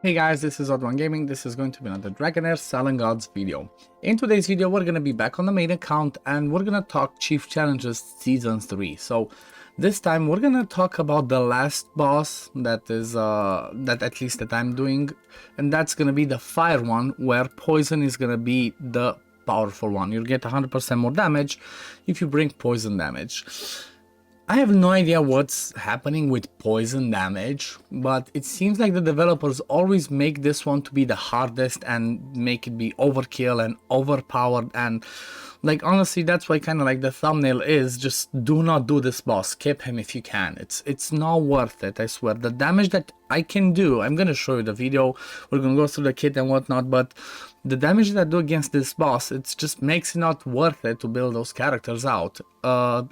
Hey guys, this is OddOneGaming. This is going to be another Dragonheir SilentGods video. In today's video, we're going to be back on the main account and we're going to talk Chief Challenges Season 3. So this time we're going to talk about the last boss that is, that at least that I'm doing. And that's going to be the fire one, where poison is going to be the powerful one. You'll get 100% more damage if you bring poison damage. I have no idea what's happening with poison damage, but it seems like the developers always make this one to be the hardest and make it be overkill and overpowered, and like honestly that's why kind of like the thumbnail is just do not do this boss, skip him if you can. It's not worth it, I swear. The damage that I can do, I'm gonna show you the video, we're gonna go through the kit and whatnot, but the damage that I do against this boss, it just makes it not worth it to build those characters out.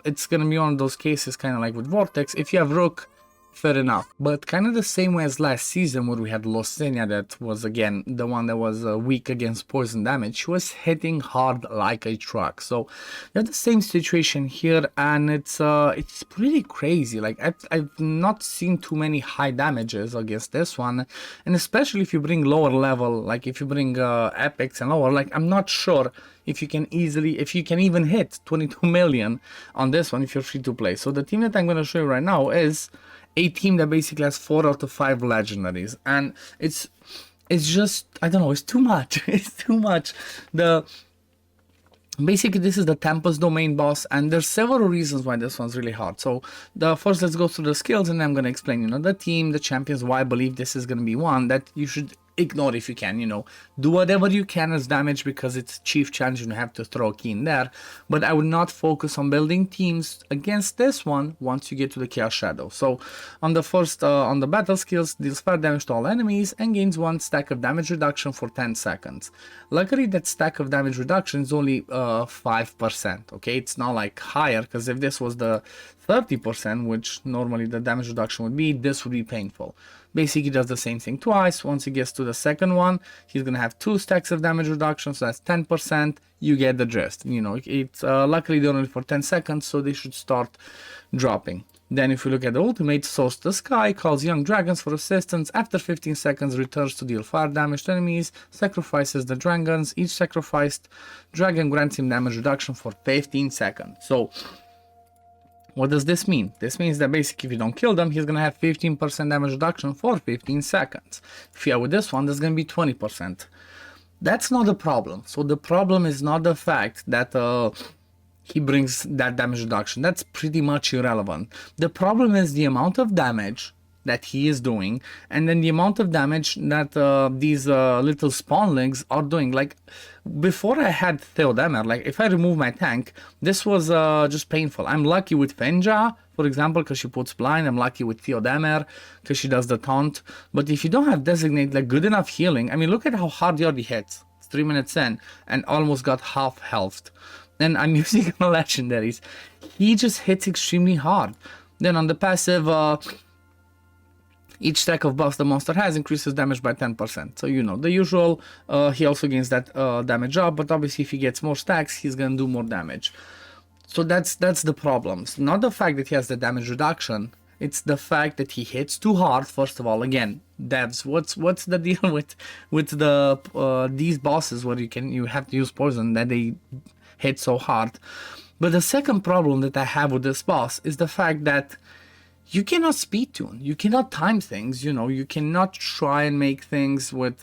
It's gonna be one of those cases kind of like with Vortex. If you have Rook, fair enough, but kind of the same way as last season where we had Losenia, that was again the one that was weak against poison damage. She was hitting hard like a truck, so you have the same situation here, and it's pretty crazy. Like I've not seen too many high damages against this one, and especially if you bring lower level, like if you bring epics and lower, like I'm not sure if you can even hit 22 million on this one if you're free to play. So the team that I'm going to show you right now is a team that basically has 4 out of 5 legendaries, and it's just, I don't know, it's too much. It's too much. Basically this is the Tempest domain boss, and there's several reasons why this one's really hard. So first let's go through the skills, and then I'm going to explain, you know, the team, the champions, why I believe this is going to be one that you should ignore if you can. You know, do whatever you can as damage because it's chief challenge and you have to throw a key in there, but I would not focus on building teams against this one once you get to the Chaos Shadow. So on the first on the battle skills, deals fire damage to all enemies and gains 1 stack of damage reduction for 10 seconds. Luckily that stack of damage reduction is only 5%. okay, it's not like higher, because if this was the 30%, which normally the damage reduction would be, this would be painful. Basically does the same thing twice. Once he gets to the second one, he's gonna have 2 stacks of damage reduction, so that's 10%. You get the gist. You know, it's luckily they're only for 10 seconds, so they should start dropping. Then if you look at the ultimate, Source the Sky, calls young dragons for assistance. After 15 seconds, returns to deal fire damage to enemies, sacrifices the dragons. Each sacrificed dragon grants him damage reduction for 15 seconds. So what does this mean? This means that basically if you don't kill them, he's going to have 15% damage reduction for 15 seconds. If you are with this one, there's going to be 20%. That's not the problem. So the problem is not the fact that he brings that damage reduction. That's pretty much irrelevant. The problem is the amount of damage that he is doing, and then the amount of damage that these little spawnlings are doing. Like before I had Theodemer, like if I remove my tank, this was just painful. I'm lucky with Fenja, for example, because she puts blind. I'm lucky with Theodemer because she does the taunt. But if you don't have designate like good enough healing, I mean, look at how hard he already hits. It's 3 minutes in and almost got half health. Then I'm using legendaries. He just hits extremely hard. Then on the passive, each stack of buffs the monster has increases damage by 10%. So you know, the usual, he also gains that damage up, but obviously if he gets more stacks, he's gonna do more damage. So that's the problem. It's not the fact that he has the damage reduction, it's the fact that he hits too hard. First of all, again, devs, what's the deal with the these bosses where you have to use poison, that they hit so hard? But the second problem that I have with this boss is the fact that you cannot speed tune, you cannot time things, you know, you cannot try and make things with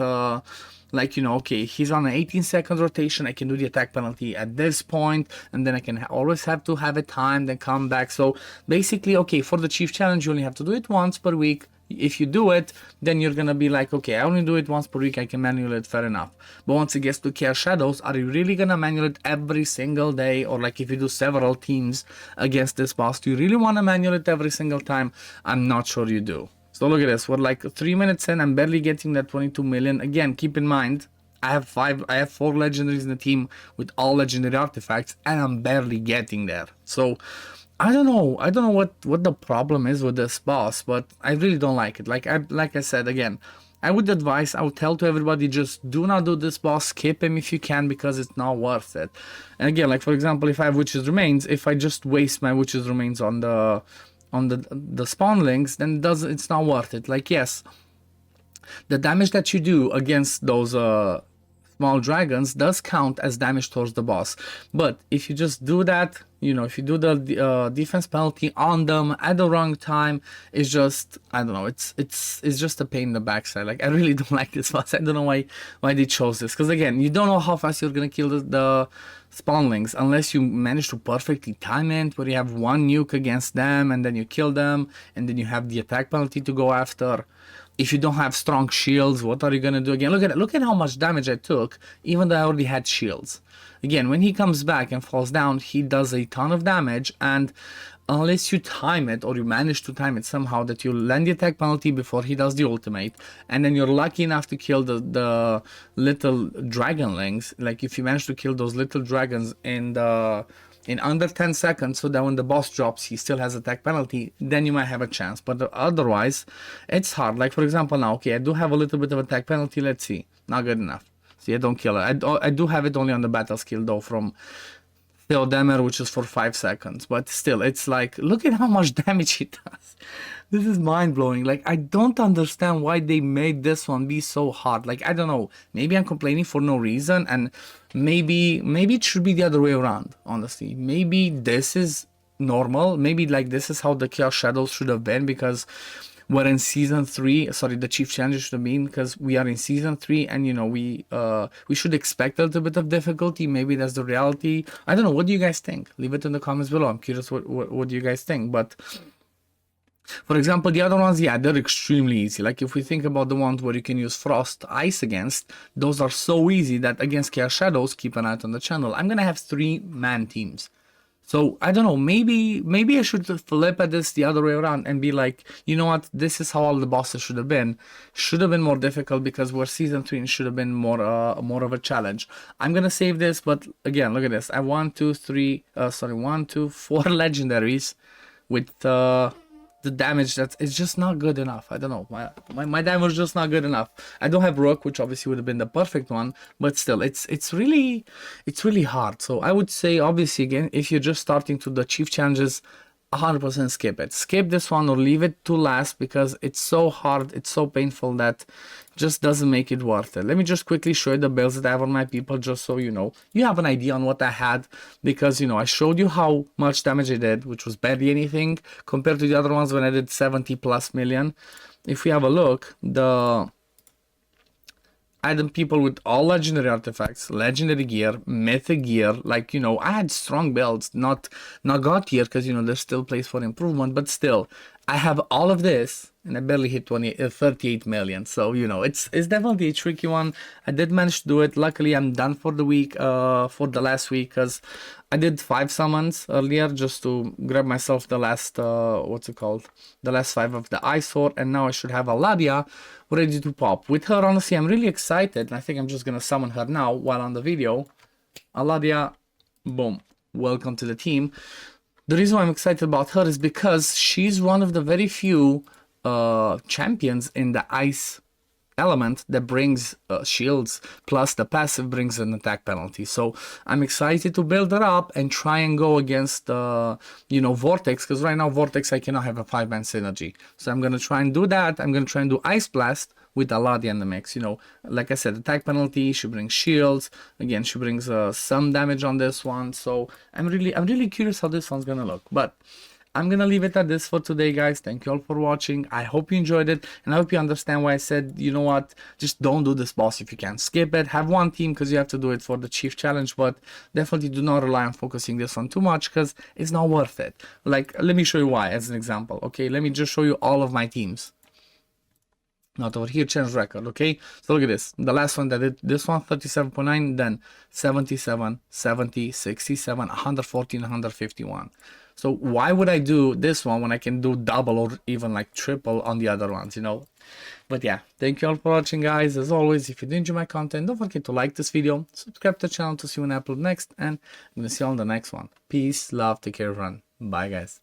like, you know, okay, he's on an 18-second rotation, I can do the attack penalty at this point, and then I can always have to have a time, then come back. So basically, okay, for the chief challenge, you only have to do it once per week. If you do it, then you're gonna be like, okay, I only do it once per week, I can manual it, fair enough. But once it gets to Chaos Shadows, are you really gonna manual it every single day? Or like if you do several teams against this boss, do you really wanna manual it every single time? I'm not sure you do. So look at this, we're like 3 minutes in, I'm barely getting that 22 million. Again, keep in mind, I have 4 legendaries in the team with all legendary artifacts, and I'm barely getting there. So I don't know what the problem is with this boss, but I really don't like it. Like I said, again, I would tell to everybody, just do not do this boss, skip him if you can, because it's not worth it. And again, like for example, if I have Witch's Remains, if I just waste my Witch's Remains on the spawnlings, then it's not worth it. Like yes, the damage that you do against those small dragons does count as damage towards the boss. But if you just do that, you know, if you do the defense penalty on them at the wrong time, it's just, I don't know, it's just a pain in the backside. Like, I really don't like this boss. I don't know why they chose this, because again, you don't know how fast you're gonna kill the spawnlings unless you manage to perfectly time it, where you have one nuke against them and then you kill them and then you have the attack penalty to go after. If you don't have strong shields, what are you gonna do again? Look at how much damage I took, even though I already had shields. Again, when he comes back and falls down, he does a ton of damage, and unless you time it, or you manage to time it somehow, that you land the attack penalty before he does the ultimate, and then you're lucky enough to kill the little dragonlings, like if you manage to kill those little dragons in under 10 seconds, so that when the boss drops he still has attack penalty, then you might have a chance. But otherwise it's hard. Like, for example, now, okay, I do have a little bit of attack penalty. Let's see, not good enough. See, I don't kill it. I do have it only on the battle skill though, from Theodemer, which is for 5 seconds, but still, it's like, look at how much damage he does. This is mind-blowing. Like, I don't understand why they made this one be so hard. Like, I don't know, maybe I'm complaining for no reason, and maybe it should be the other way around, honestly. Maybe this is normal, maybe like this is how the Chaos Shadows should have been, because we're in season 3, sorry, the Chief Challenge should have been, because we are in season 3, and you know, we should expect a little bit of difficulty. Maybe that's the reality. I don't know, what do you guys think? Leave it in the comments below. I'm curious what do you guys think. But for example, the other ones, yeah, they're extremely easy. Like, if we think about the ones where you can use Frost Ice against, those are so easy that against Chaos Shadows, keep an eye out on the channel, I'm gonna have 3-man teams. So I don't know, maybe I should flip at this the other way around and be like, you know what, this is how all the bosses should have been more difficult, because we're season 3 and should have been more of a challenge. I'm gonna save this, but again, look at this. I have 4 legendaries with the damage that is just not good enough. I don't know, my damage is just not good enough. I don't have Rook, which obviously would have been the perfect one, but still, it's really hard. So I would say, obviously, again, if you're just starting to the Chief Challenges, 100% skip it. Skip this one or leave it to last, because it's so hard, it's so painful that just doesn't make it worth it. Let me just quickly show you the builds that I have on my people, just so you know, you have an idea on what I had, because, you know, I showed you how much damage I did, which was barely anything compared to the other ones when I did 70+ million. If we have a look, I had them people with all legendary artifacts, legendary gear, mythic gear. Like, you know, I had strong builds, not god tier, because, you know, there's still place for improvement, but still, I have all of this and I barely hit 38 million. So, you know, it's definitely a tricky one. I did manage to do it. Luckily, I'm done for the week, for the last week, because I did 5 summons earlier just to grab myself the last, the last 5 of the Ice Sword, and now I should have Aladia ready to pop. With her, honestly, I'm really excited, and I think I'm just gonna summon her now while on the video. Aladia, boom, welcome to the team. The reason why I'm excited about her is because she's one of the very few champions in the ice element that brings shields, plus the passive brings an attack penalty. So I'm excited to build her up and try and go against you know, Vortex, because right now Vortex I cannot have a 5-man synergy. So I'm gonna try and do that. I'm gonna try and do Ice Blast with Aladia in the mix. You know, like I said, attack penalty, she brings shields, again she brings some damage on this one. So I'm really curious how this one's gonna look. But I'm gonna leave it at this for today, guys. Thank you all for watching. I hope you enjoyed it, and I hope you understand why I said, you know what, just don't do this boss if you can. Skip it. Have one team, because you have to do it for the Chief Challenge, but definitely do not rely on focusing this one too much, because it's not worth it. Like, let me show you why as an example. Okay, let me just show you all of my teams. Not over here, change record. Okay, so look at this. The last one that did this one, 37.9, then 77, 70, 67, 114, 151. So why would I do this one when I can do double or even like triple on the other ones, you know? But yeah, thank you all for watching, guys. As always, if you did enjoy my content, don't forget to like this video, subscribe to the channel to see when I upload next, and I'm gonna see you on the next one. Peace, love, take care, everyone. Bye, guys.